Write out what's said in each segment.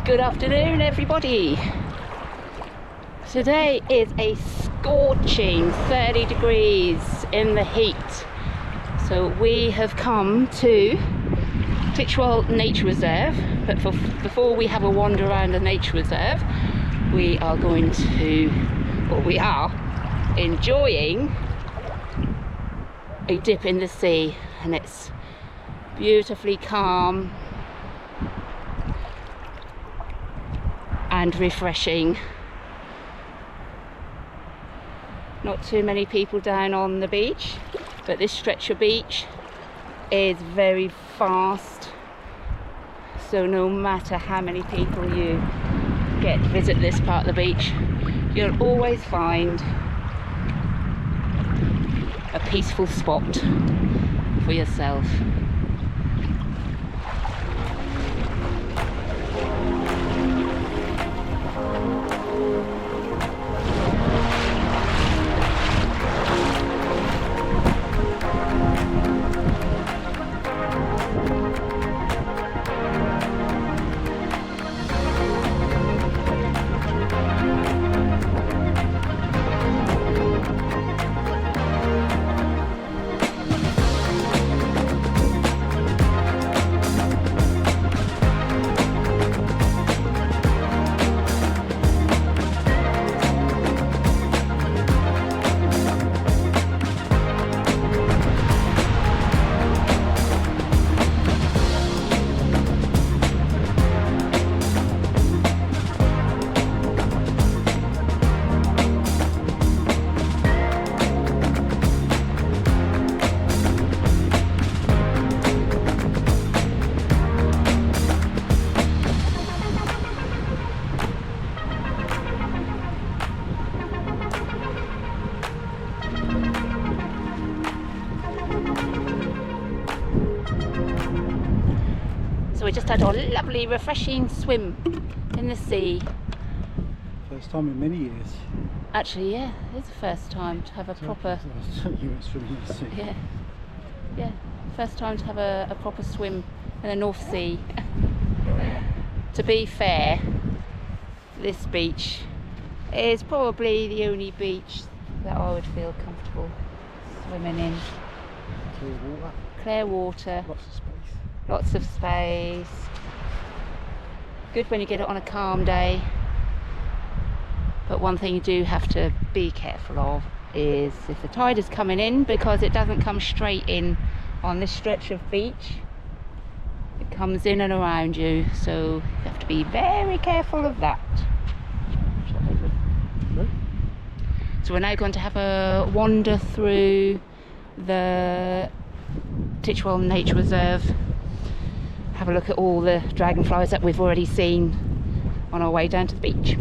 Good afternoon, everybody. Today is a scorching 30 degrees in the heat. So we have come to Titchwell Nature Reserve, but before we have a wander around the nature reserve, we are enjoying a dip in the sea, and it's beautifully calm and refreshing. Not too many people down on the beach, but this stretch of beach is very fast, so no matter how many people you get to visit this part of the beach, you'll always find a peaceful spot for yourself. So we just had a lovely refreshing swim in the sea. First time in many years. Actually, yeah, it's the first time to have a proper... swim in the sea. Yeah, first time to have a proper swim in the North Sea. To be fair, this beach is probably the only beach that I would feel comfortable swimming in. Clear water. Clear water. Lots of space. Lots of space. Good when you get it on a calm day. But one thing you do have to be careful of is if the tide is coming in, because it doesn't come straight in on this stretch of beach. It comes in and around you, so you have to be very careful of that. So we're now going to have a wander through the Titchwell Nature Reserve. Have a look at all the dragonflies that we've already seen on our way down to the beach.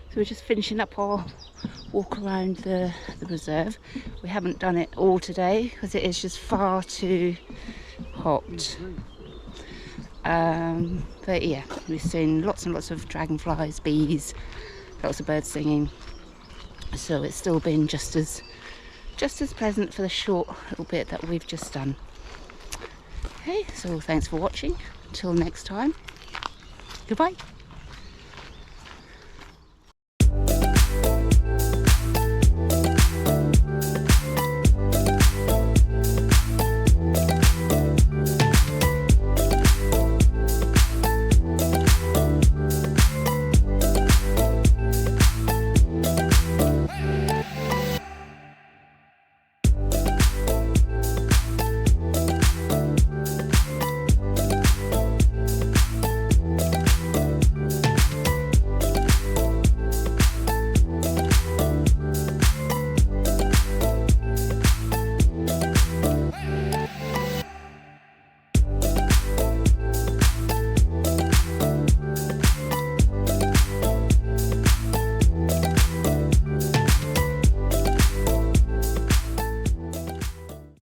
So we're just finishing up our walk around the reserve. We haven't done it all today because it is just far too hot. But yeah, we've seen lots and lots of dragonflies, bees, lots of birds singing. So it's still been just as pleasant for the short little bit that we've just done. Okay, so thanks for watching. Until next time, goodbye.